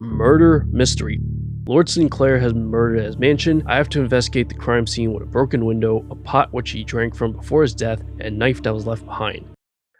Murder mystery. Lord Sinclair has been murdered at his mansion. I have to investigate the crime scene with a broken window, a pot which he drank from before his death, and a knife that was left behind.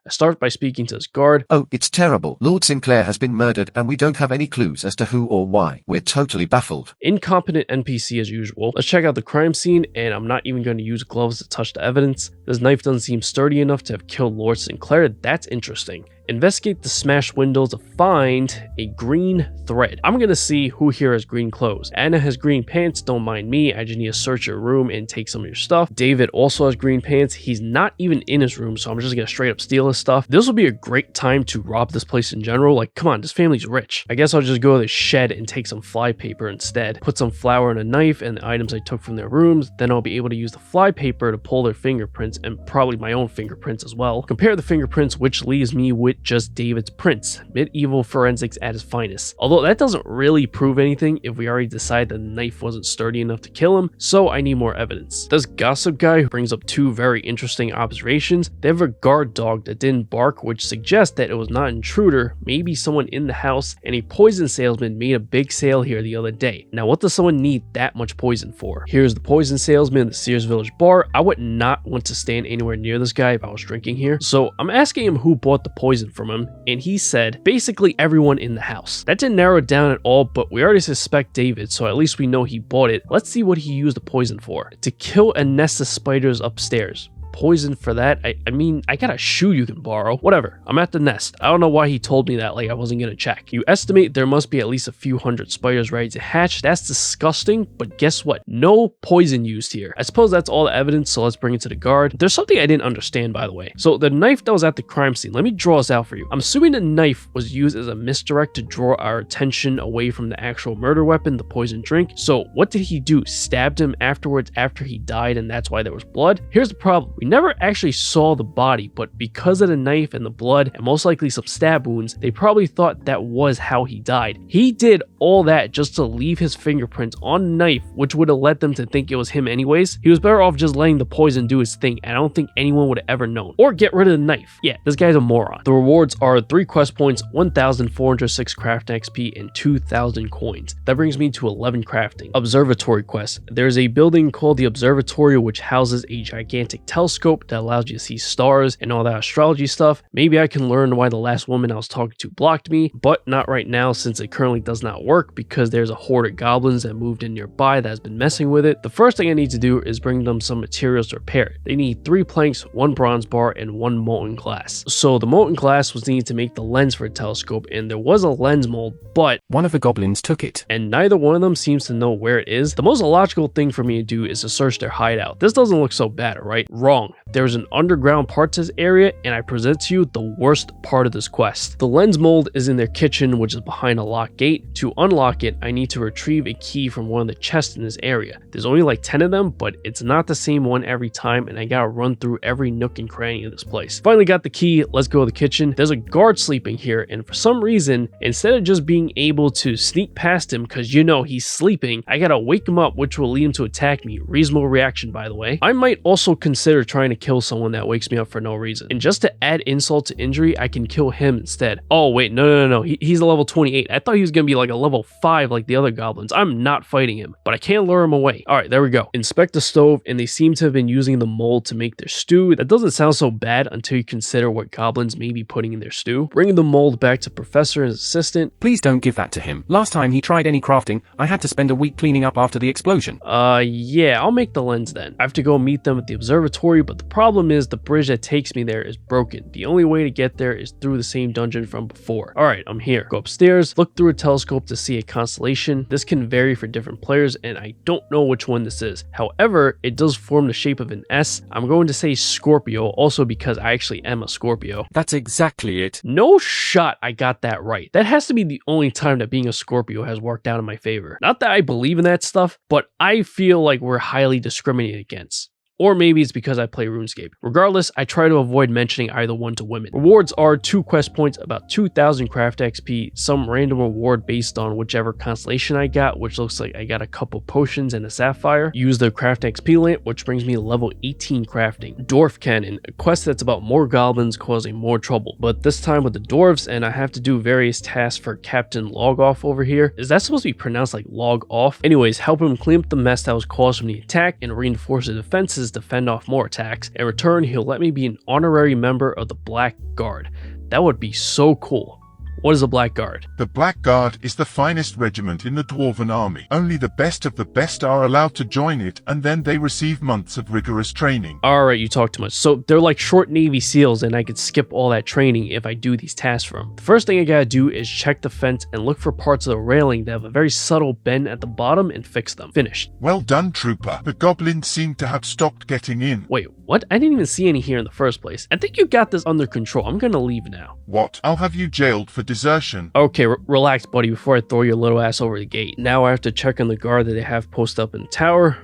I start by speaking to his guard. Oh, it's terrible. Lord Sinclair has been murdered and we don't have any clues as to who or why. We're totally baffled. Incompetent NPC as usual. Let's check out the crime scene, and I'm not even going to use gloves to touch the evidence. This knife doesn't seem sturdy enough to have killed Lord Sinclair. That's interesting. Investigate the smashed windows to find a green thread. I'm gonna see who here has green clothes. Anna has green pants, don't mind me. I just need to search your room and take some of your stuff. David also has green pants. He's not even in his room, so I'm just gonna straight up steal his stuff. This will be a great time to rob this place in general. Like, come on, this family's rich. I guess I'll just go to the shed and take some fly paper instead. Put some flour in a knife and the items I took from their rooms. Then I'll be able to use the fly paper to pull their fingerprints and probably my own fingerprints as well. Compare the fingerprints, which leaves me with just David's prints. Medieval forensics at its finest. Although that doesn't really prove anything if we already decide the knife wasn't sturdy enough to kill him, so I need more evidence. This gossip guy brings up two very interesting observations. They have a guard dog that didn't bark, which suggests that it was not an intruder, maybe someone in the house, and a poison salesman made a big sale here the other day. Now what does someone need that much poison for? Here's the poison salesman in the Sears Village bar. I would not want to stand anywhere near this guy if I was drinking here, so I'm asking him who bought the poison from him, and he said basically everyone in the house. That didn't narrow it down at all, but we already suspect David, so at least we know he bought it. Let's see what he used the poison for. To kill a nest of spiders upstairs. Poison for that? I mean, I got a shoe you can borrow. Whatever. I'm at the nest. I don't know why he told me that, like I wasn't gonna check. You estimate there must be at least a few hundred spiders ready to hatch. That's disgusting, but guess what? No poison used here. I suppose that's all the evidence, so let's bring it to the guard. There's something I didn't understand, by the way. So the knife that was at the crime scene, let me draw this out for you. I'm assuming the knife was used as a misdirect to draw our attention away from the actual murder weapon, the poison drink. So what did he do? Stabbed him afterwards after he died, and that's why there was blood? Here's the problem. We never actually saw the body, but because of the knife and the blood and most likely some stab wounds, they probably thought that was how he died. He did all that just to leave his fingerprints on the knife, which would have led them to think it was him anyways. He was better off just letting the poison do his thing, and I don't think anyone would have ever known. Or get rid of the knife. Yeah, this guy's a moron. The rewards are 3 quest points, 1,406 craft XP, and 2,000 coins. That brings me to 11 crafting. Observatory Quest. There's a building called the Observatory which houses a gigantic telescope that allows you to see stars and all that astrology stuff. Maybe I can learn why the last woman I was talking to blocked me, but not right now since it currently does not work because there's a horde of goblins that moved in nearby that has been messing with it. The first thing I need to do is bring them some materials to repair it. They need 3 planks, 1 bronze bar, and 1 molten glass. So the molten glass was needed to make the lens for a telescope, and there was a lens mold, but one of the goblins took it, and neither one of them seems to know where it is. The most logical thing for me to do is to search their hideout. This doesn't look so bad, alright? Wrong. There's an underground part to this area, and I present to you the worst part of this quest. The lens mold is in their kitchen, which is behind a locked gate. To unlock it, I need to retrieve a key from one of the chests in this area. There's only like 10 of them, but it's not the same one every time, and I gotta run through every nook and cranny of this place. Finally got the key, let's go to the kitchen. There's a guard sleeping here, and for some reason, instead of just being able to sneak past him because you know he's sleeping, I gotta wake him up, which will lead him to attack me. Reasonable reaction, by the way. I might also consider trying to kill someone that wakes me up for no reason. And just to add insult to injury, I can kill him instead. Oh wait, no. He's a level 28. I thought he was gonna be like a level 5 like the other goblins. I'm not fighting him, but I can't lure him away. Alright, there we go. Inspect the stove, and they seem to have been using the mold to make their stew. That doesn't sound so bad until you consider what goblins may be putting in their stew. Bringing the mold back to Professor and his assistant. Please don't give that to him. Last time he tried any crafting, I had to spend a week cleaning up after the explosion. Yeah, I'll make the lens then. I have to go meet them at the observatory, but the problem is the bridge that takes me there is broken. The only way to get there is through the same dungeon from before. Alright, I'm here. Go upstairs, look through a telescope to see a constellation. This can vary for different players, and I don't know which one this is. However, it does form the shape of an S. I'm going to say Scorpio, also because I actually am a Scorpio. That's exactly it. No shot I got that right. That has to be the only time that being a Scorpio has worked out in my favor. Not that I believe in that stuff, but I feel like we're highly discriminated against. Or maybe it's because I play RuneScape. Regardless, I try to avoid mentioning either one to women. Rewards are 2 quest points, about 2,000 craft XP, some random reward based on whichever constellation I got, which looks like I got a couple potions and a sapphire. Use the craft XP lamp, which brings me to level 18 crafting. Dwarf Cannon, a quest that's about more goblins causing more trouble, but this time with the dwarves, and I have to do various tasks for Captain Logoff over here. Is that supposed to be pronounced like log off? Anyways, help him clean up the mess that was caused from the attack and reinforce the defenses to fend off more attacks. In return, he'll let me be an honorary member of the Black Guard. That would be so cool. What is a Black Guard? The Black Guard is the finest regiment in the Dwarven army. Only the best of the best are allowed to join it, and then they receive months of rigorous training. Alright, you talk too much. So they're like short Navy SEALs, and I could skip all that training if I do these tasks for them. The first thing I gotta do is check the fence and look for parts of the railing that have a very subtle bend at the bottom and fix them. Finished. Well done, trooper. The goblins seem to have stopped getting in. Wait, what? I didn't even see any here in the first place. I think you got this under control. I'm gonna leave now. What? I'll have you jailed for desertion. Okay, relax, buddy, before I throw your little ass over the gate. Now I have to check on the guard that they have posted up in the tower.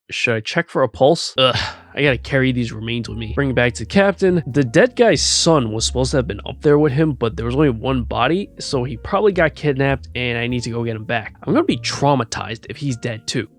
Should I check for a pulse? Ugh, I gotta carry these remains with me. Bring it back to the captain. The dead guy's son was supposed to have been up there with him, but there was only one body, so he probably got kidnapped and I need to go get him back. I'm gonna be traumatized if he's dead too.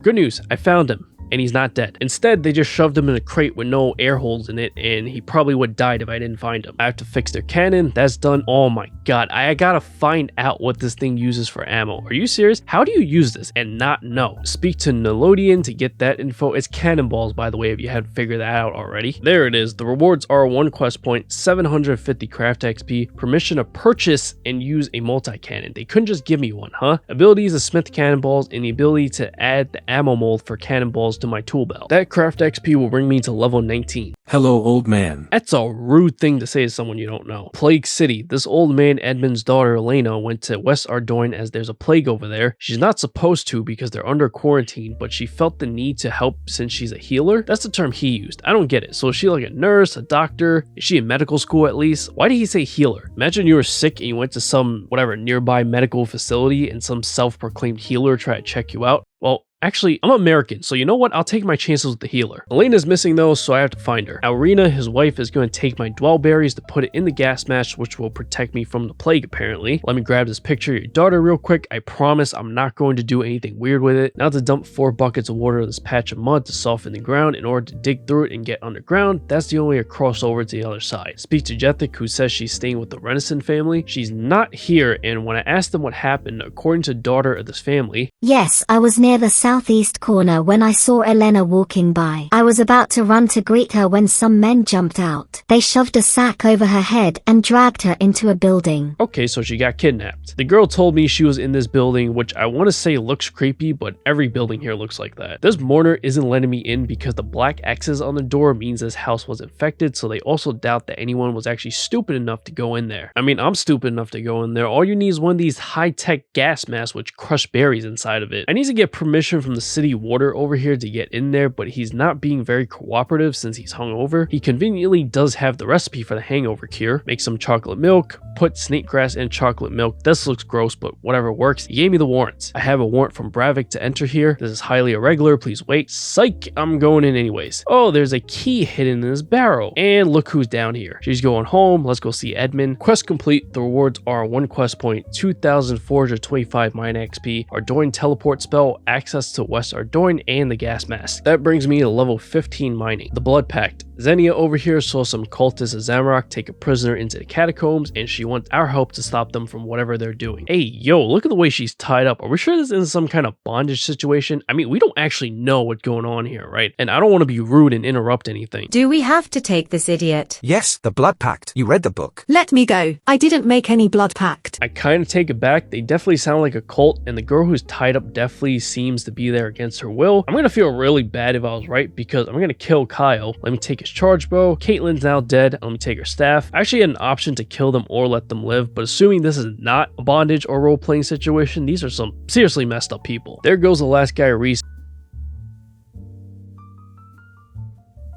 Good news, I found him. And he's not dead. Instead, they just shoved him in a crate with no air holes in it, and he probably would have died if I didn't find him. I have to fix their cannon. That's done. Oh my god, I gotta find out what this thing uses for ammo. Are you serious? How do you use this and not know? Speak to Nelodian to get that info. It's cannonballs, by the way, if you hadn't figured that out already. There it is. The rewards are 1 quest point, 750 craft XP, permission to purchase and use a multi-cannon. They couldn't just give me one, huh? Abilities to smith cannonballs and the ability to add the ammo mold for cannonballs to my tool belt. That craft XP will bring me to level 19. Hello, old man. That's a rude thing to say to someone you don't know. Plague City. This old man Edmund's daughter Elena went to West Ardoin as there's a plague over there. She's not supposed to because they're under quarantine, but she felt the need to help since she's a healer. That's the term he used. I don't get it. So is she like a nurse, a doctor? Is she in medical school at least? Why did he say healer? Imagine you were sick and you went to some whatever nearby medical facility and some self-proclaimed healer tried to check you out. Well, actually, I'm American, so you know what? I'll take my chances with the healer. Elena's missing though, so I have to find her. Alrina, his wife, is going to take my dwell berries to put it in the gas mask, which will protect me from the plague apparently. Let me grab this picture of your daughter real quick. I promise I'm not going to do anything weird with it. Now to dump 4 buckets of water in this patch of mud to soften the ground in order to dig through it and get underground. That's the only way across over to the other side. Speak to Jethic, who says she's staying with the Renison family. She's not here, and when I asked them what happened, according to the daughter of this family, yes, I was near the southeast corner when I saw Elena walking by. I was about to run to greet her when some men jumped out. They shoved a sack over her head and dragged her into a building. Okay, so she got kidnapped. The girl told me she was in this building, which I want to say looks creepy, but every building here looks like that. This mourner isn't letting me in because the black X's on the door means this house was infected, so they also doubt that anyone was actually stupid enough to go in there. I mean, I'm stupid enough to go in there. All you need is one of these high-tech gas masks which crush berries inside of it. I need to get permission from the city water over here to get in there, but he's not being very cooperative since he's hungover. He conveniently does have the recipe for the hangover cure. Make some chocolate milk, put snake grass in chocolate milk. This looks gross, but whatever works. He gave me the warrants. I have a warrant from Bravik to enter here. This is highly irregular. Please wait. Psych, I'm going in anyways. Oh, there's a key hidden in this barrel. And look who's down here. She's going home. Let's go see Edmund. Quest complete. The rewards are 1 quest point, 2,425 mine XP, Ardoin teleport spell, access to West Ardoin, and the gas mask. That brings me to level 15 mining. The Blood Pact. Xenia over here saw some cultists of Zamorak take a prisoner into the catacombs, and she wants our help to stop them from whatever they're doing. Hey, yo, look at the way she's tied up. Are we sure this isn't some kind of bondage situation? I mean, we don't actually know what's going on here, right? And I don't want to be rude and interrupt anything. Do we have to take this idiot? Yes, the Blood Pact. You read the book. Let me go. I didn't make any Blood Pact. I kind of take it back. They definitely sound like a cult, and the girl who's tied up definitely seems to be there against her will. I'm going to feel really bad if I was right, because I'm going to kill Kyle. Let me take his charge bow. Caitlyn's now dead. Let me take her staff. I actually had an option to kill them or let them live, but assuming this is not a bondage or role-playing situation, these are some seriously messed up people. There goes the last guy, Reese.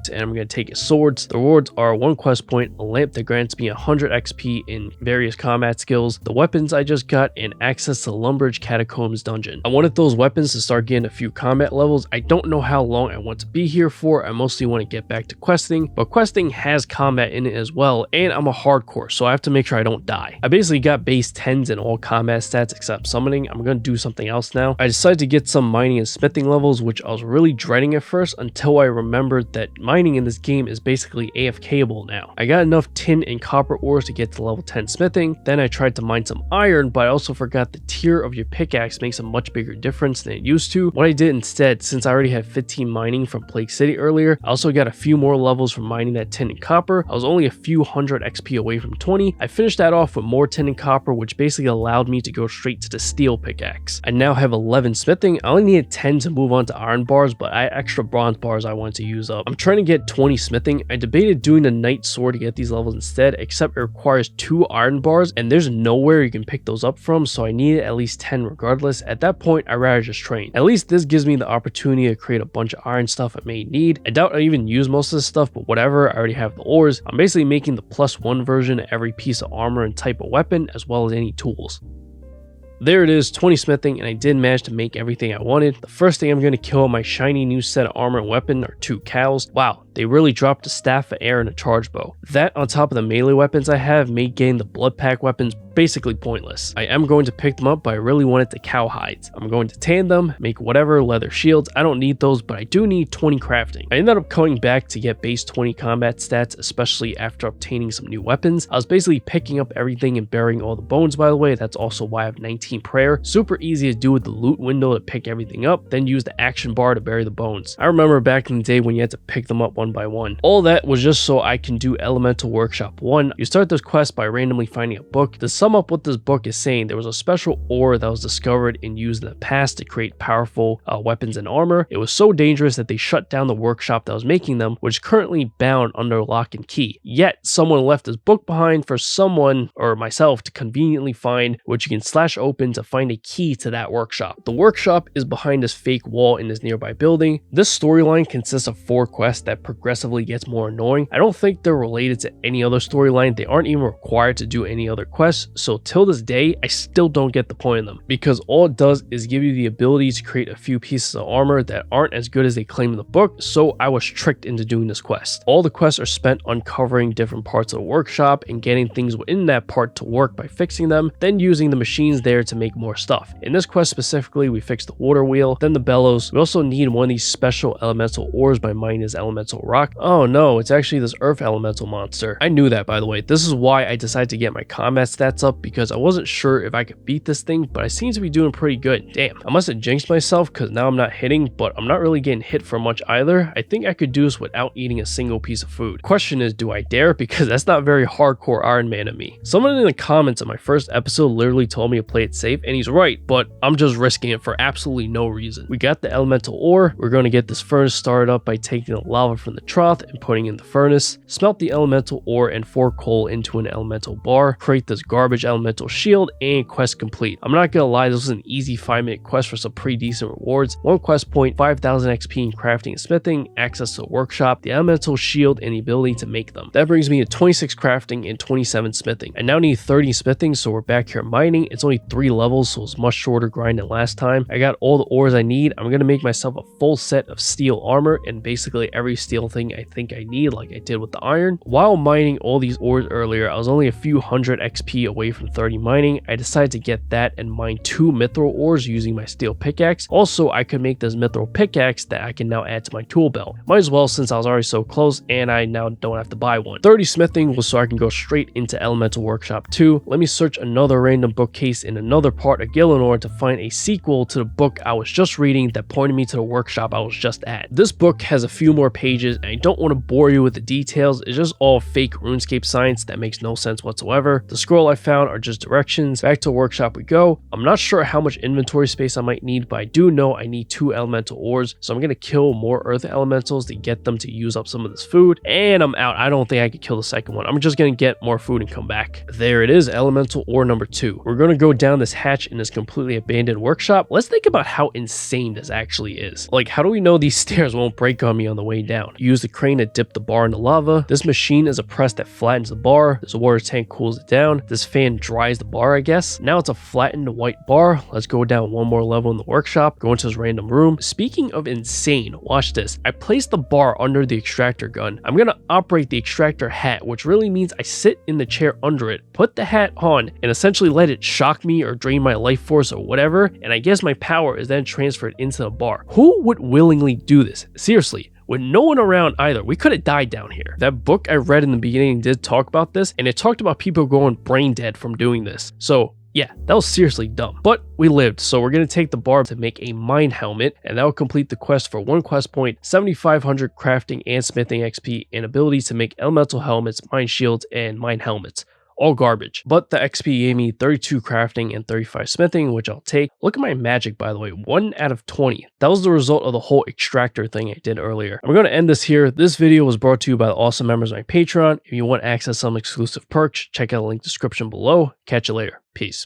and I'm going to take his swords. The rewards are 1 quest point, a lamp that grants me 100 XP in various combat skills, the weapons I just got, and access to Lumbridge Catacombs dungeon. I wanted those weapons to start getting a few combat levels. I don't know how long I want to be here for. I mostly want to get back to questing, but questing has combat in it as well, and I'm a hardcore, so I have to make sure I don't die. I basically got base 10s in all combat stats except summoning. I'm going to do something else now. I decided to get some mining and smithing levels, which I was really dreading at first until I remembered that mining in this game is basically AFKable now. I got enough tin and copper ores to get to level 10 smithing. Then I tried to mine some iron, but I also forgot the tier of your pickaxe makes a much bigger difference than it used to. What I did instead, since I already had 15 mining from Plague City earlier, I also got a few more levels from mining that tin and copper. I was only a few hundred XP away from 20. I finished that off with more tin and copper, which basically allowed me to go straight to the steel pickaxe. I now have 11 smithing. I only needed 10 to move on to iron bars, but I had extra bronze bars I wanted to use up. I'm trying to get 20 smithing. I debated doing the knight sword to get these levels instead, except it requires 2 iron bars and there's nowhere you can pick those up from, so I needed at least 10 regardless. At that point, I'd rather just train. At least this gives me the opportunity to create a bunch of iron stuff I may need. I doubt I even use most of this stuff, but whatever, I already have the ores. I'm basically making the +1 version of every piece of armor and type of weapon, as well as any tools. There it is, 20 smithing, and I did manage to make everything I wanted. The first thing I'm going to kill on my shiny new set of armor and weapon are 2 cows. Wow, they really dropped a staff of air and a charge bow. That on top of the melee weapons I have made getting the Blood Pact weapons basically pointless. I am going to pick them up, but I really wanted the cow hides. I'm going to tan them, make whatever leather shields. I don't need those, but I do need 20 crafting. I ended up coming back to get base 20 combat stats, especially after obtaining some new weapons. I was basically picking up everything and burying all the bones, by the way. That's also why I have 19 prayer. Super easy to do with the loot window to pick everything up, then use the action bar to bury the bones. I remember back in the day when you had to pick them up one by one. All that was just so I can do Elemental Workshop 1. You start this quest by randomly finding a book. To sum up what this book is saying, there was a special ore that was discovered and used in the past to create powerful weapons and armor. It was so dangerous that they shut down the workshop that was making them, which is currently bound under lock and key. Yet someone left this book behind for someone or myself to conveniently find, which you can slash open to find a key to that workshop. The workshop is behind this fake wall in this nearby building. This storyline consists of 4 quests that progressively gets more annoying. I don't think they're related to any other storyline. They aren't even required to do any other quests, so till this day I still don't get the point of them, because all it does is give you the ability to create a few pieces of armor that aren't as good as they claim in the book, so I was tricked into doing this quest. All the quests are spent uncovering different parts of the workshop and getting things within that part to work by fixing them, then using the machines there to make more stuff. In this quest specifically, we fixed the water wheel, then the bellows. We also need one of these special elemental ores by mining this elemental rock. Oh no, it's actually this earth elemental monster. I knew that, by the way. This is why I decided to get my combat stats up, because I wasn't sure if I could beat this thing, but I seem to be doing pretty good. Damn, I must have jinxed myself because now I'm not hitting, but I'm not really getting hit for much either. I think I could do this without eating a single piece of food. Question is, do I dare? Because that's not very hardcore Iron Man of me. Someone in the comments of my first episode literally told me to play it safe, and he's right, but I'm just risking it for absolutely no reason. We got the elemental ore. We're going to get this furnace started up by taking the lava from the trough and putting in the furnace, smelt the elemental ore and 4 coal into an elemental bar, create this garbage elemental shield, and quest complete. I'm not gonna lie, this was an easy 5-minute quest for some pretty decent rewards. 1 quest point, 5,000 XP in crafting and smithing, access to the workshop, the elemental shield, and the ability to make them. That brings me to 26 crafting and 27 smithing. I now need 30 smithing, so we're back here mining. It's only 3 levels, so it's much shorter grind than last time. I got all the ores I need. I'm gonna make myself a full set of steel armor and basically every steel thing I think I need, like I did with the iron. While mining all these ores earlier, I was only a few hundred XP away from 30 mining. I decided to get that and mine 2 mithril ores using my steel pickaxe. Also, I could make this mithril pickaxe that I can now add to my tool belt. Might as well, since I was already so close and I now don't have to buy one. 30 smithing was so I can go straight into Elemental Workshop 2. Let me search another random bookcase in another part of Gielinor to find a sequel to the book I was just reading that pointed me to the workshop I was just at. This book has a few more pages and I don't want to bore you with the details. It's just all fake RuneScape science that makes no sense whatsoever. The scroll I found are just directions. Back to the workshop we go. I'm not sure how much inventory space I might need, but I do know I need 2 elemental ores, so I'm gonna kill more earth elementals to get them to use up some of this food, and I'm out. I don't think I could kill the second one. I'm just gonna get more food and come back. There it is, elemental ore number 2. We're gonna go down this hatch in this completely abandoned workshop. Let's think about how insane this actually is. Like, how do we know these stairs won't break on me on the way down? down. You use the crane to dip the bar in the lava. This machine is a press that flattens the bar. This water tank cools it down. This fan dries the bar, I guess. Now it's a flattened white bar. Let's go down one more level in the workshop. Go into this random room. Speaking of insane, watch this. I place the bar under the extractor gun. I'm gonna operate the extractor hat, which really means I sit in the chair under it, put the hat on, and essentially let it shock me or drain my life force or whatever, and I guess my power is then transferred into the bar. Who would willingly do this? Seriously. With no one around either, we could have died down here. That book I read in the beginning did talk about this, and it talked about people going brain dead from doing this. So yeah, that was seriously dumb. But we lived, so we're going to take the bar to make a mine helmet, and that will complete the quest for 1 quest point, 7,500 crafting and smithing XP, and abilities to make elemental helmets, mine shields, and mine helmets. All garbage. But the XP gave me 32 crafting and 35 smithing, which I'll take. Look at my magic, by the way, 1 out of 20. That was the result of the whole extractor thing I did earlier. I'm going to end this here. This video was brought to you by the awesome members of my Patreon. If you want access to some exclusive perks, check out the link description below. Catch you later. Peace.